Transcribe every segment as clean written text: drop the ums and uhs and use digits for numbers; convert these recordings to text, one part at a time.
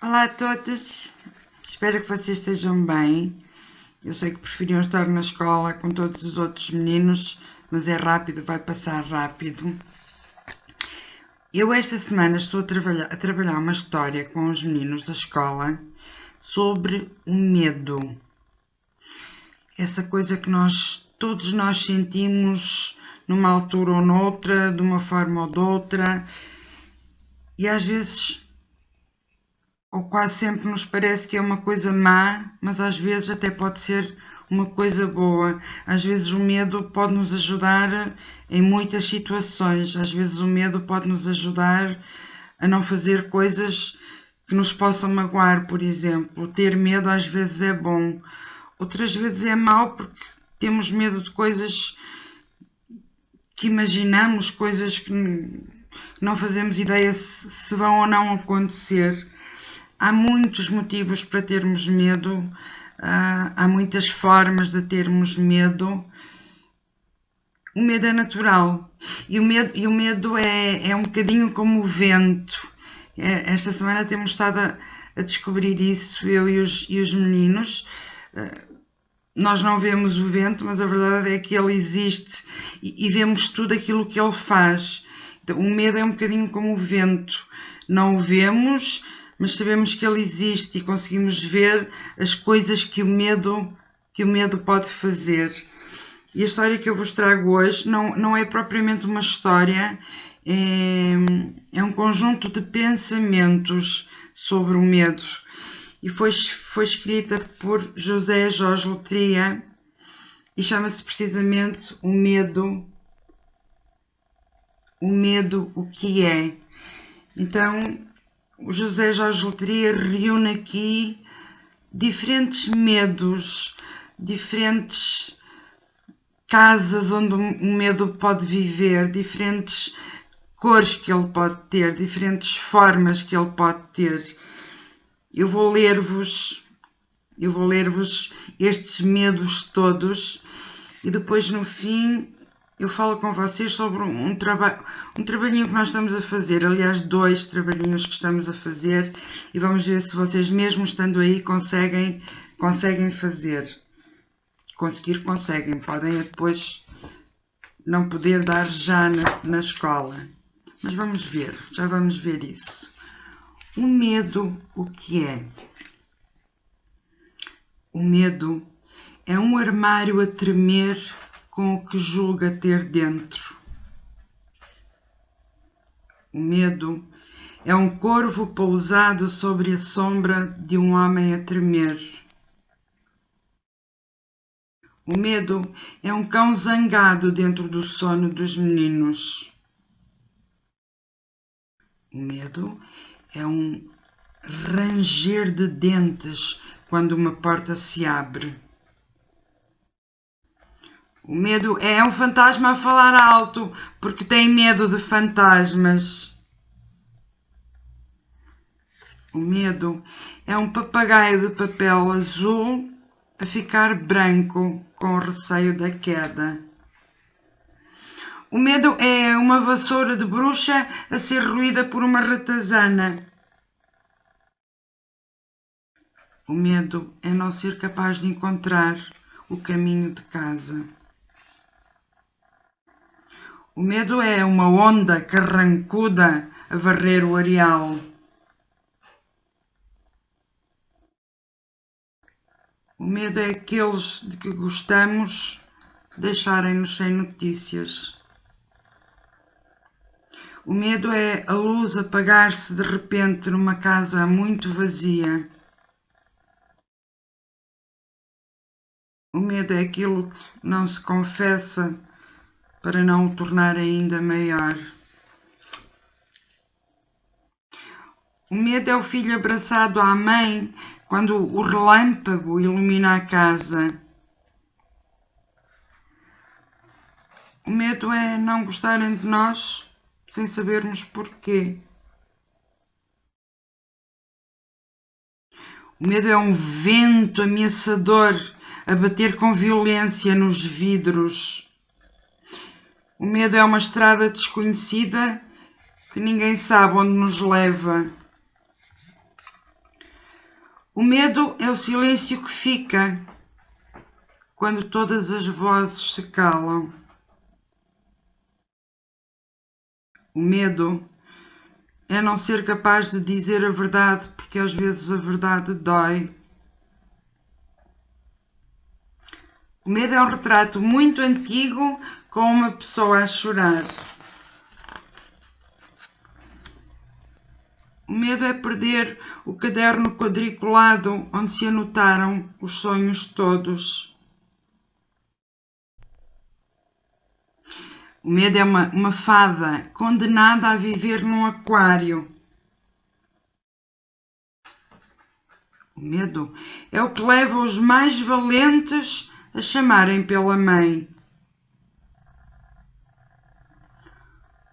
Olá a todos, espero que vocês estejam bem. Eu sei que preferiam estar na escola com todos os outros meninos, mas é rápido, vai passar rápido. Eu esta semana estou a trabalhar uma história com os meninos da escola sobre o medo. Essa coisa que todos nós sentimos numa altura ou noutra, de uma forma ou de outra, e às vezes ou quase sempre nos parece que é uma coisa má, mas às vezes até pode ser uma coisa boa. Às vezes o medo pode nos ajudar em muitas situações. Às vezes o medo pode nos ajudar a não fazer coisas que nos possam magoar, por exemplo. Ter medo às vezes é bom. Outras vezes é mau porque temos medo de coisas que imaginamos, coisas que não fazemos ideia se vão ou não acontecer. Há muitos motivos para termos medo, há muitas formas de termos medo. O medo é natural e o medo é um bocadinho como o vento. Esta semana temos estado a descobrir isso, eu e os meninos. Nós não vemos o vento, mas a verdade é que ele existe e vemos tudo aquilo que ele faz. Então, o medo é um bocadinho como o vento. Não o vemos, mas sabemos que ele existe e conseguimos ver as coisas que o medo pode fazer. E a história que eu vos trago hoje não é propriamente uma história, é um conjunto de pensamentos sobre o medo. E foi escrita por José Jorge Letria e chama-se precisamente O Medo, o que é. Então, o José Jorge Letria reúne aqui diferentes medos, diferentes casas onde o medo pode viver, diferentes cores que ele pode ter, diferentes formas que ele pode ter. Eu vou ler-vos estes medos todos e depois no fim eu falo com vocês sobre um trabalhinho que nós estamos a fazer, aliás 2 trabalhinhos que estamos a fazer e vamos ver se vocês mesmo estando aí conseguem fazer. Conseguem, podem depois não poder dar já na escola. Mas já vamos ver isso. O medo, o que é? O medo é um armário a tremer com o que julga ter dentro. O medo é um corvo pousado sobre a sombra de um homem a tremer. O medo é um cão zangado dentro do sono dos meninos. O medo é um ranger de dentes quando uma porta se abre. O medo é um fantasma a falar alto porque tem medo de fantasmas. O medo é um papagaio de papel azul a ficar branco com receio da queda. O medo é uma vassoura de bruxa a ser roída por uma ratazana. O medo é não ser capaz de encontrar o caminho de casa. O medo é uma onda carrancuda a varrer o areal. O medo é aqueles de que gostamos deixarem-nos sem notícias. O medo é a luz apagar-se de repente numa casa muito vazia. O medo é aquilo que não se confessa para não o tornar ainda maior. O medo é o filho abraçado à mãe quando o relâmpago ilumina a casa. O medo é não gostarem de nós sem sabermos porquê. O medo é um vento ameaçador a bater com violência nos vidros. O medo é uma estrada desconhecida que ninguém sabe onde nos leva. O medo é o silêncio que fica quando todas as vozes se calam. O medo é não ser capaz de dizer a verdade, porque às vezes a verdade dói. O medo é um retrato muito antigo com uma pessoa a chorar. O medo é perder o caderno quadriculado onde se anotaram os sonhos todos. O medo é uma fada condenada a viver num aquário. O medo é o que leva os mais valentes a chamarem pela mãe.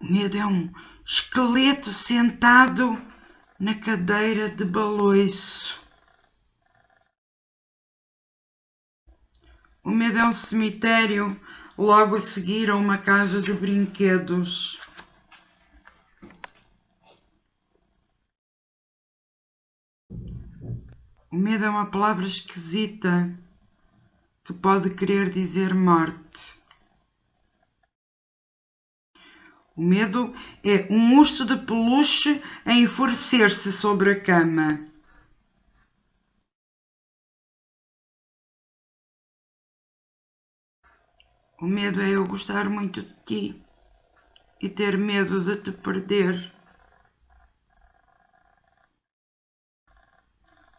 O medo é um esqueleto sentado na cadeira de baloiço. O medo é um cemitério logo a seguir a uma casa de brinquedos. O medo é uma palavra esquisita que pode querer dizer morte. O medo é um urso de peluche a enfurecer-se sobre a cama. O medo é eu gostar muito de ti e ter medo de te perder.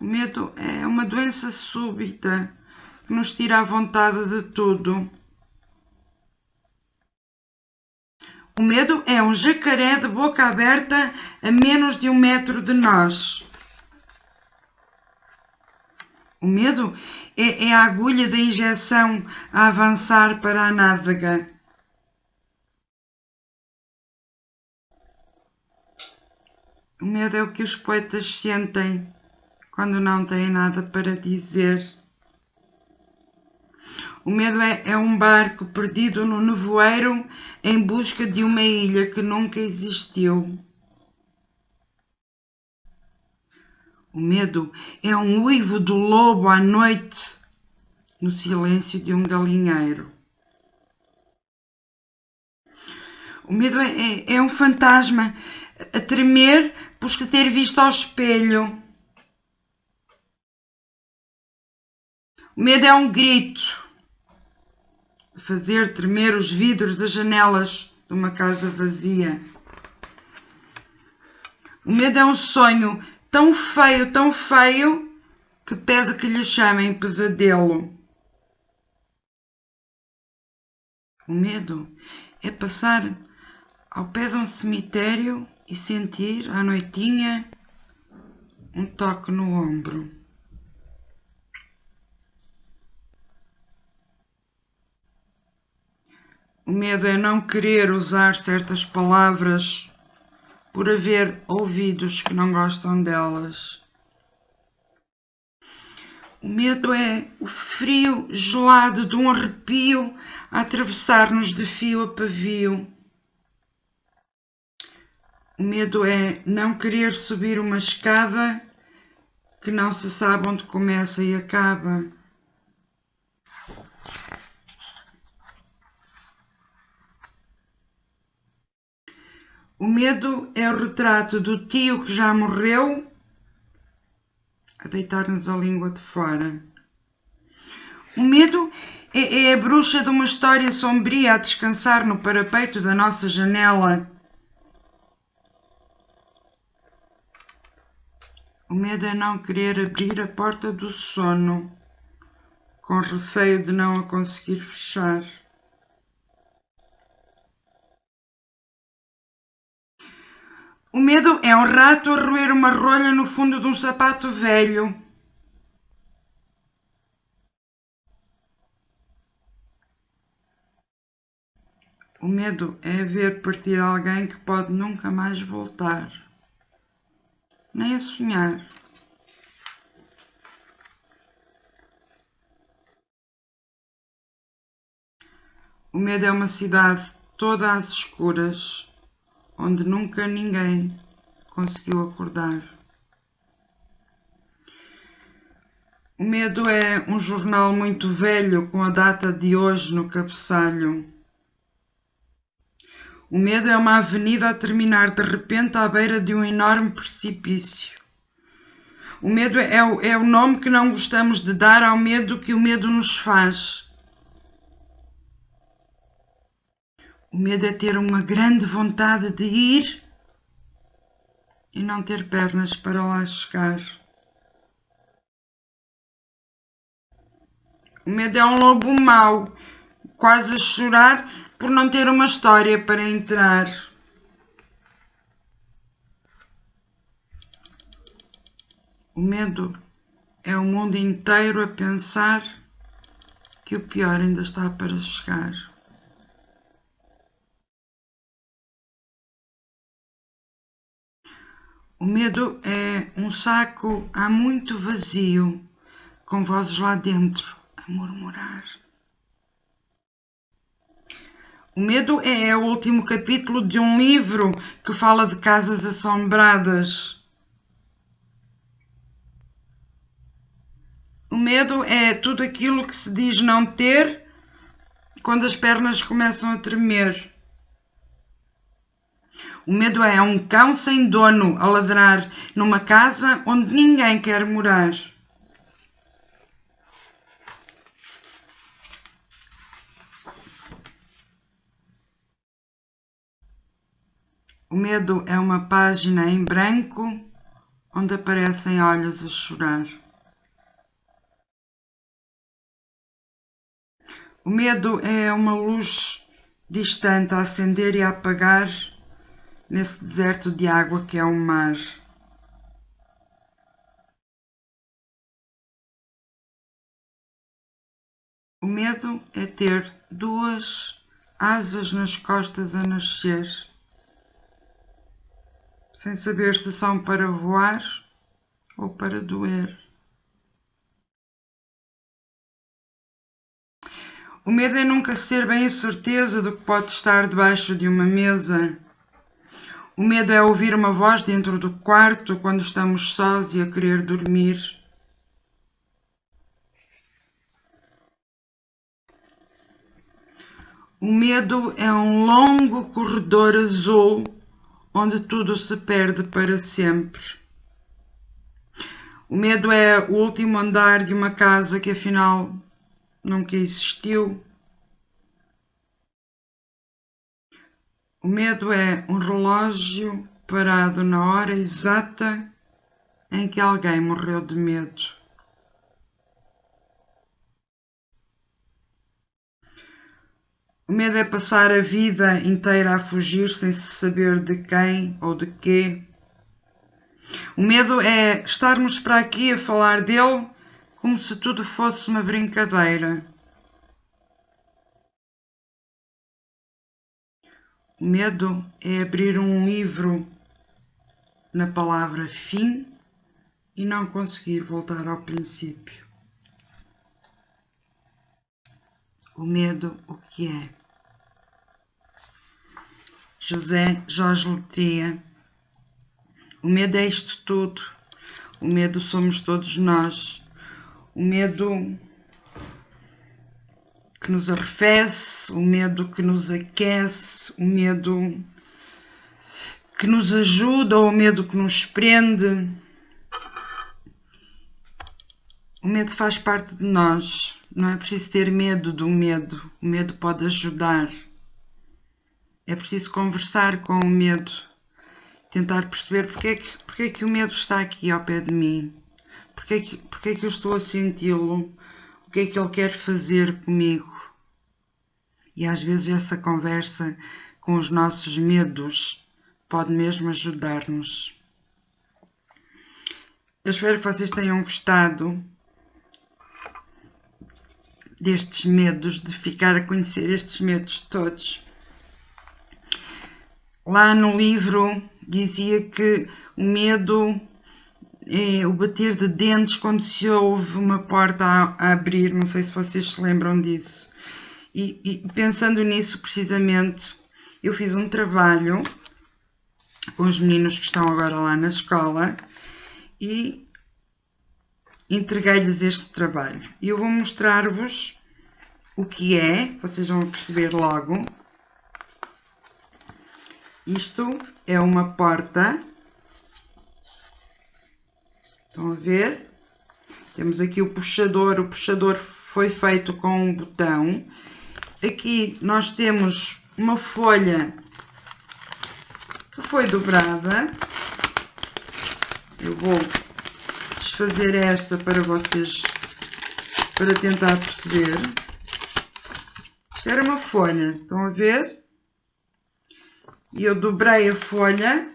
O medo é uma doença súbita que nos tira a vontade de tudo. O medo é um jacaré de boca aberta a menos de 1 metro de nós. O medo é a agulha da injeção a avançar para a nádega. O medo é o que os poetas sentem quando não têm nada para dizer. O medo é um barco perdido no nevoeiro em busca de uma ilha que nunca existiu. O medo é um uivo do lobo à noite no silêncio de um galinheiro. O medo é um fantasma a tremer por se ter visto ao espelho. O medo é um grito a fazer tremer os vidros das janelas de uma casa vazia. O medo é um sonho tão feio, que pede que lhe chamem pesadelo. O medo é passar ao pé de um cemitério e sentir, à noitinha, um toque no ombro. O medo é não querer usar certas palavras por haver ouvidos que não gostam delas. O medo é o frio gelado de um arrepio a atravessar-nos de fio a pavio. O medo é não querer subir uma escada que não se sabe onde começa e acaba. O medo é o retrato do tio que já morreu a deitar-nos a língua de fora. O medo é a bruxa de uma história sombria a descansar no parapeito da nossa janela. O medo é não querer abrir a porta do sono, com receio de não a conseguir fechar. O medo é um rato a roer uma rolha no fundo de um sapato velho. O medo é ver partir alguém que pode nunca mais voltar, nem a sonhar. O medo é uma cidade toda às escuras, onde nunca ninguém conseguiu acordar. O medo é um jornal muito velho com a data de hoje no cabeçalho. O medo é uma avenida a terminar de repente à beira de um enorme precipício. O medo é o nome que não gostamos de dar ao medo que o medo nos faz. O medo é ter uma grande vontade de ir e não ter pernas para lá chegar. O medo é um lobo mau, quase a chorar por não ter uma história para entrar. O medo é o mundo inteiro a pensar que o pior ainda está para chegar. O medo é um saco há muito vazio, com vozes lá dentro a murmurar. O medo é o último capítulo de um livro que fala de casas assombradas. O medo é tudo aquilo que se diz não ter quando as pernas começam a tremer. O medo é um cão sem dono a ladrar numa casa onde ninguém quer morar. O medo é uma página em branco onde aparecem olhos a chorar. O medo é uma luz distante a acender e a apagar nesse deserto de água que é o mar. O medo é ter duas asas nas costas a nascer, sem saber se são para voar ou para doer. O medo é nunca ter bem a certeza do que pode estar debaixo de uma mesa. O medo é ouvir uma voz dentro do quarto quando estamos sós e a querer dormir. O medo é um longo corredor azul onde tudo se perde para sempre. O medo é o último andar de uma casa que afinal nunca existiu. O medo é um relógio parado na hora exata em que alguém morreu de medo. O medo é passar a vida inteira a fugir sem se saber de quem ou de quê. O medo é estarmos para aqui a falar dele como se tudo fosse uma brincadeira. O medo é abrir um livro na palavra fim e não conseguir voltar ao princípio. O medo, o que é? José Jorge Letria. O medo é isto tudo. O medo somos todos nós. O medo que nos arrefece, o medo que nos aquece, o medo que nos ajuda ou o medo que nos prende. O medo faz parte de nós. Não é preciso ter medo do medo. O medo pode ajudar. É preciso conversar com o medo. Tentar perceber porque é que o medo está aqui ao pé de mim. Porque é que eu estou a senti-lo. O que é que ele quer fazer comigo. E às vezes essa conversa com os nossos medos pode mesmo ajudar-nos. Eu espero que vocês tenham gostado destes medos, de ficar a conhecer estes medos todos. Lá no livro dizia que o medo é o bater de dentes quando se ouve uma porta a abrir, não sei se vocês se lembram disso. E pensando nisso precisamente, eu fiz um trabalho com os meninos que estão agora lá na escola e entreguei-lhes este trabalho. E eu vou mostrar-vos o que é, vocês vão perceber logo. Isto é uma porta. Estão a ver? Temos aqui o puxador foi feito com um botão. Aqui nós temos uma folha que foi dobrada. Eu vou desfazer esta para vocês, para tentar perceber. Isto era uma folha, estão a ver? E eu dobrei a folha,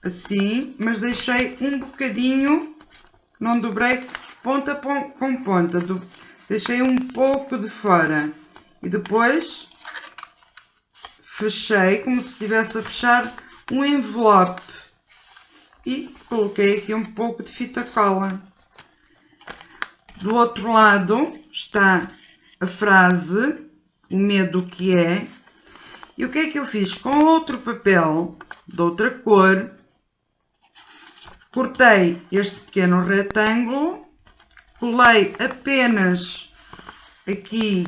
assim, mas deixei um bocadinho, não dobrei ponta com ponta, deixei um pouco de fora. E depois fechei, como se estivesse a fechar um envelope. E coloquei aqui um pouco de fita cola. Do outro lado está a frase, o medo que é. E o que é que eu fiz? Com outro papel, de outra cor, cortei este pequeno retângulo, colei apenas aqui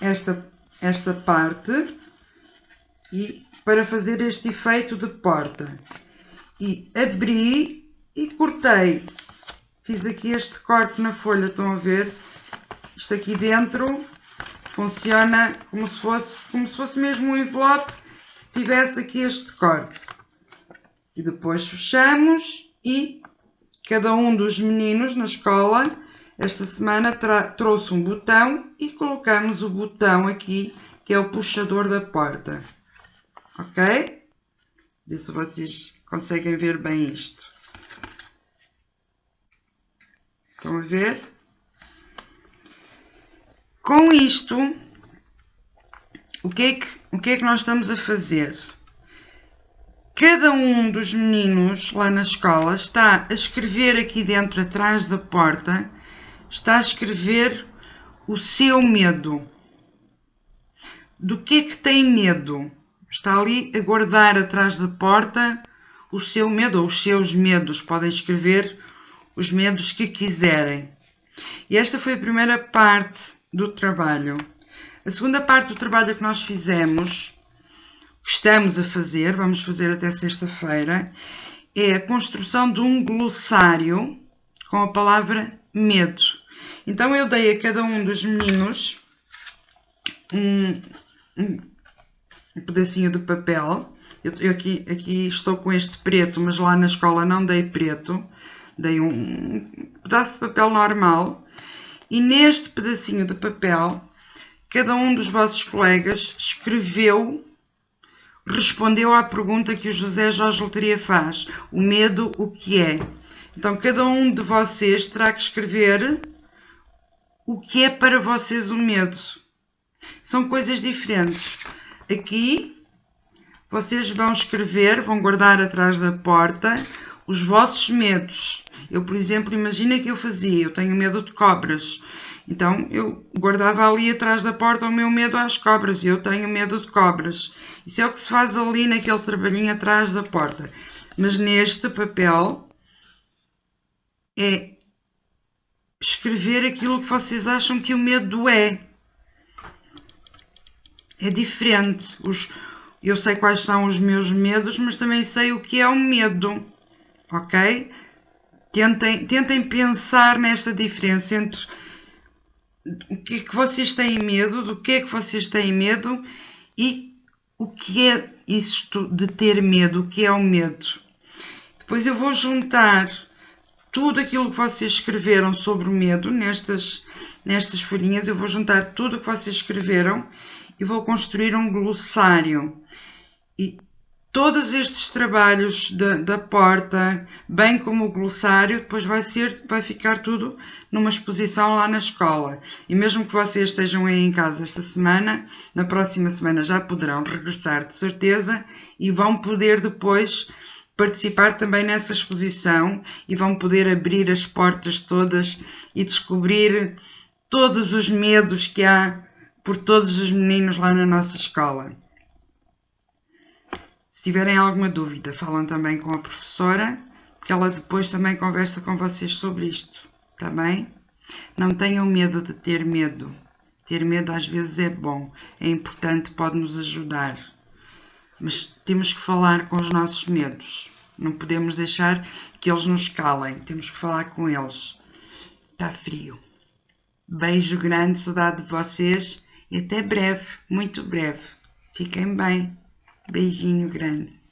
esta parte, e para fazer este efeito de porta. E abri e cortei. Fiz aqui este corte na folha, estão a ver? Isto aqui dentro funciona como se fosse mesmo um envelope, tivesse aqui este corte. E depois fechamos e cada um dos meninos na escola, esta semana, trouxe um botão e colocamos o botão aqui, que é o puxador da porta. Ok? Vê se vocês conseguem ver bem isto. Estão a ver? Com isto, o que é que nós estamos a fazer? Cada um dos meninos lá na escola está a escrever aqui dentro, atrás da porta, está a escrever o seu medo. Do que é que tem medo? Está ali a guardar atrás da porta o seu medo ou os seus medos. Podem escrever os medos que quiserem. E esta foi a primeira parte do trabalho. A segunda parte do trabalho que nós fizemos, que estamos a fazer, vamos fazer até sexta-feira, é a construção de um glossário com a palavra medo. Então eu dei a cada um dos meninos um pedacinho de papel. Eu aqui estou com este preto, mas lá na escola não dei preto. Dei um pedaço de papel normal. E neste pedacinho de papel, cada um dos vossos colegas respondeu à pergunta que o José Jorge Leteria faz. O medo, o que é? Então, cada um de vocês terá que escrever o que é para vocês o medo. São coisas diferentes. Aqui, vocês vão escrever, vão guardar atrás da porta os vossos medos. Eu, por exemplo, imagina que eu tenho medo de cobras. Então, eu guardava ali atrás da porta o meu medo às cobras. Eu tenho medo de cobras. Isso é o que se faz ali naquele trabalhinho atrás da porta. Mas neste papel é escrever aquilo que vocês acham que o medo é. É diferente. Eu sei quais são os meus medos, mas também sei o que é o medo. Ok? Tentem pensar nesta diferença entre o que é que vocês têm medo, do que é que vocês têm medo e o que é isto de ter medo, o que é o medo. Depois eu vou juntar tudo aquilo que vocês escreveram sobre o medo nestas folhinhas. Eu vou juntar tudo o que vocês escreveram e vou construir um glossário. E todos estes trabalhos da porta, bem como o glossário, depois vai ficar tudo numa exposição lá na escola. E mesmo que vocês estejam aí em casa esta semana, na próxima semana já poderão regressar de certeza e vão poder depois participar também nessa exposição e vão poder abrir as portas todas e descobrir todos os medos que há por todos os meninos lá na nossa escola. Se tiverem alguma dúvida, falam também com a professora, que ela depois também conversa com vocês sobre isto, tá bem? Não tenham medo de ter medo. Ter medo às vezes é bom, é importante, pode nos ajudar. Mas temos que falar com os nossos medos. Não podemos deixar que eles nos calem. Temos que falar com eles. Está frio. Beijo grande, saudade de vocês e até breve, muito breve. Fiquem bem. Beijinho grande.